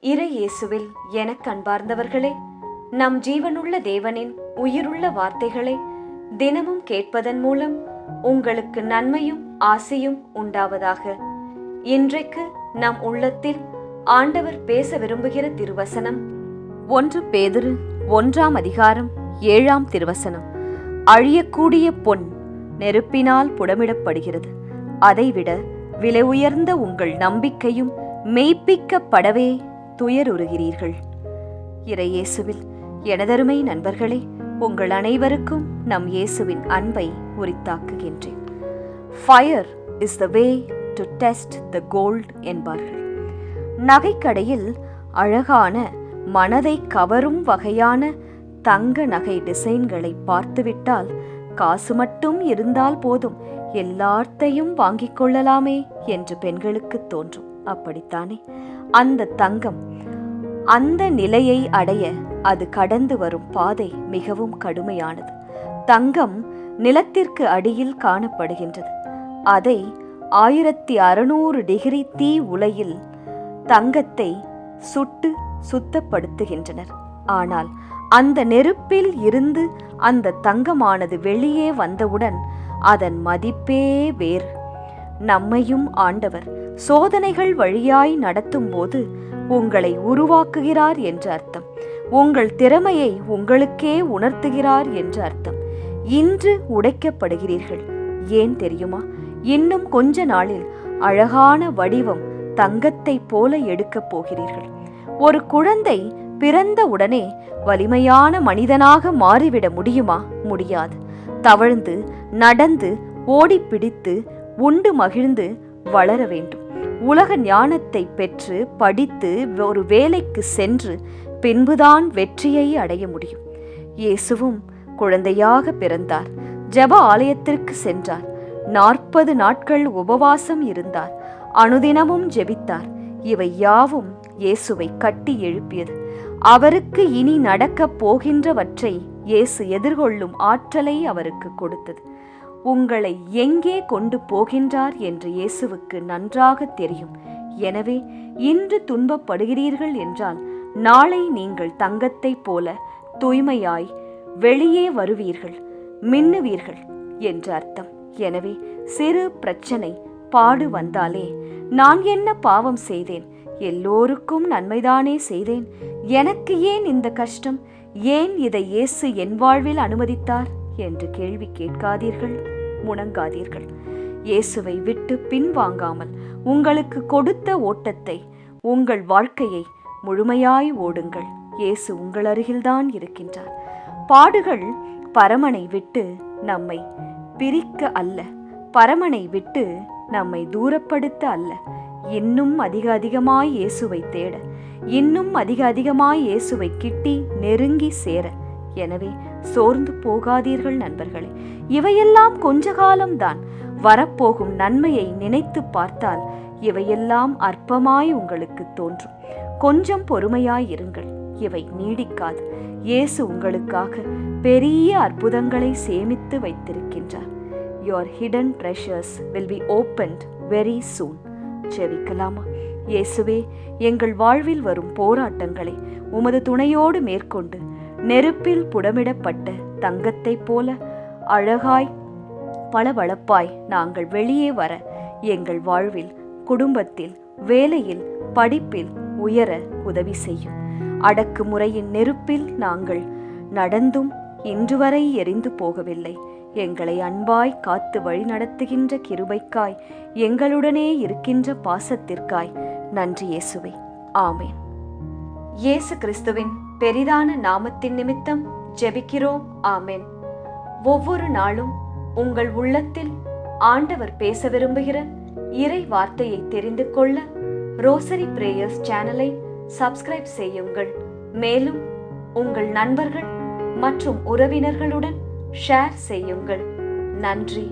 இறை இயேசுவில் எனக் அன்பார்ந்தவர்களே, நம் ஜீவனுள்ள தேவனின் உயிருள்ள வார்த்தைகளை தினமும் கேட்பதன் மூலம் உங்களுக்கு நன்மையும் ஆசையும் உண்டாவதாக. இன்றைக்கு நம் உள்ளத்தில் ஆண்டவர் பேச விரும்புகிற திருவசனம் 1 பேதுரு 1ஆம் அதிகாரம் 7ஆம் திருவசனம். அழியக்கூடிய பொன் நெருப்பினால் புடமிடப்படுகிறது, அதைவிட விலை உயர்ந்த உங்கள் நம்பிக்கையும் மெய்ப்பிக்கப்படவே துயருறுகிறீர்கள். இறை இயேசுவில் எனதருமை நண்பர்களே, உங்கள் அனைவருக்கும் நம் இயேசுவின் அன்பை உரித்தாக்குகின்றேன். Fire is the way to test the gold என்பார்கள். நகைக்கடையில் அழகான மனதை கவரும் வகையான தங்க நகை டிசைன்களை பார்த்துவிட்டால் காசு மட்டும் இருந்தால் போதும், எல்லாத்தையும் வாங்கிக் கொள்ளலாமே என்று பெண்களுக்கு தோன்றும். அப்படித்தானே? அந்த தங்கம் அந்த நிலையை அடைய அது கடந்து வரும் பாதை மிகவும் கடுமையானது. தங்கம் நிலத்திற்கு அடியில் காணப்படுகின்றது. அதை 1600 டிகிரி தீ உலையில் தங்கத்தை சுட்டு சுத்தப்படுத்துகின்றனர். ஆனால் அந்த நெருப்பில் இருந்து அந்த தங்கமானது வெளியே வந்தவுடன் அதன் மதிப்பே வேறு. நம்மையும் ஆண்டவர் சோதனைகள் வழியாய் நடத்தும் போது உங்களை உருவாக்குகிறார் என்று அர்த்தம். உங்கள் திறமையை உங்களுக்கே உணர்த்துகிறார் என்று அர்த்தம். இன்று உடைக்கப்படுகிறீர்கள். ஏன் தெரியுமா? இன்னும் கொஞ்ச நாளில் அழகான வடிவம் தங்கத்தை போல எடுக்கப் போகிறீர்கள். ஒரு குழந்தை பிறந்த உடனே வலிமையான மனிதனாக மாறிவிட முடியுமா? முடியாது. தவழ்ந்து நடந்து ஓடிப்பிடித்து உண்டு மகிழ்ந்து வளர வேண்டும். உலக ஞானத்தை பெற்று படித்து ஒரு வேலைக்கு சென்று பின்புதான் வெற்றியை அடைய முடியும். இயேசுவும் குழந்தையாக பிறந்தார். ஜெப ஆலயத்திற்கு சென்றார். 40 நாட்கள் உபவாசம் இருந்தார். அனுதினமும் ஜெபித்தார். இவை யாவும் இயேசுவை கட்டி எழுப்பியது. அவருக்கு இனி நடக்கப் போகின்றவற்றை இயேசு எதிர்கொள்ளும் ஆற்றலை அவருக்கு கொடுத்தது. உங்களை எங்கே கொண்டு போகின்றார் என்று இயேசுவுக்கு நன்றாக தெரியும். எனவே இன்று துன்பப்படுகிறீர்கள் என்றால் நாளை நீங்கள் தங்கத்தைப் போல தூய்மையாய் வெளியே வருவீர்கள், மின்னுவீர்கள் என்று அர்த்தம். எனவே சிறு பிரச்சனை பாடு வந்தாலே, நான் என்ன பாவம் செய்தேன்? எல்லோருக்கும் நன்மைதானே செய்தேன், எனக்கு ஏன் இந்த கஷ்டம்? ஏன் இதை இயேசு என் வாழ்வில் அனுமதித்தார் என்று கேள்வி கேட்காதீர்கள், முணங்காதீர்கள். இயேசுவை விட்டு பின்வாங்காமல் உங்களுக்கு கொடுத்த ஓட்டத்தை, உங்கள் வாழ்க்கையை முழுமையாய் ஓடுங்கள். இயேசு உங்கள் அருகில்தான் இருக்கின்றார். பாடுகள் பரமனை விட்டு நம்மை பிரிக்க அல்ல, பரமனை விட்டு நம்மை தூரப்படுத்த அல்ல, இன்னும் அதிகமாய் இயேசுவை தேட, இன்னும் அதிகமாய் இயேசுவை கிட்டி நெருங்கி சேர. எனவே சோர்ந்து போகாதீர்கள் நண்பர்களே. இவையெல்லாம் கொஞ்ச காலம்தான். வரப்போகும் நன்மையை நினைத்து பார்த்தால் இவையெல்லாம் அற்பமாய் உங்களுக்கு தோன்றும். கொஞ்சம் பொறுமையாய் இருங்கள். இவை நீடிக்காது. இயேசு உங்களுக்காக பெரிய அற்புதங்களை சேமித்து வைத்திருக்கின்றார். Your hidden treasures will be opened very soon. ஜெபிக்கலாமா? இயேசுவே, எங்கள் வாழ்வில் வரும் போராட்டங்களை உமது துணையோடு மேற்கொண்டு நெருப்பில் புடமிடப்பட்ட தங்கத்தைப் போல அழகாய் பளபளப்பாய் நாங்கள் வெளியே வர எங்கள் வாழ்வில், குடும்பத்தில், வேலையில், படிப்பில் உயர உதவி செய்யும். அடக்குமுறையின் நெருப்பில் நாங்கள் நடந்தும் இன்று வரை எரிந்து போகவில்லை. எங்களை அன்பாய் காத்து வழி நடத்துகின்ற கிருபைக்காய், எங்களுடனே இருக்கின்ற பாசத்திற்காய் நன்றி இயேசுவே. ஆமேன். இயேசு கிறிஸ்துவின் பெரிதான நாமத்தின் நிமித்தம் ஜெபிக்கிறோம். ஆமேன். ஒவ்வொரு நாளும் உங்கள் உள்ளத்தில் ஆண்டவர் பேச விரும்புகிற இறை வார்த்தையை தெரிந்து கொள்ள ரோசரி பிரேயர்ஸ் சேனலை சப்ஸ்கிரைப் செய்யுங்கள். மேலும் உங்கள் நண்பர்கள் மற்றும் உறவினர்களுடன் ஷேர் செய்யுங்கள். நன்றி.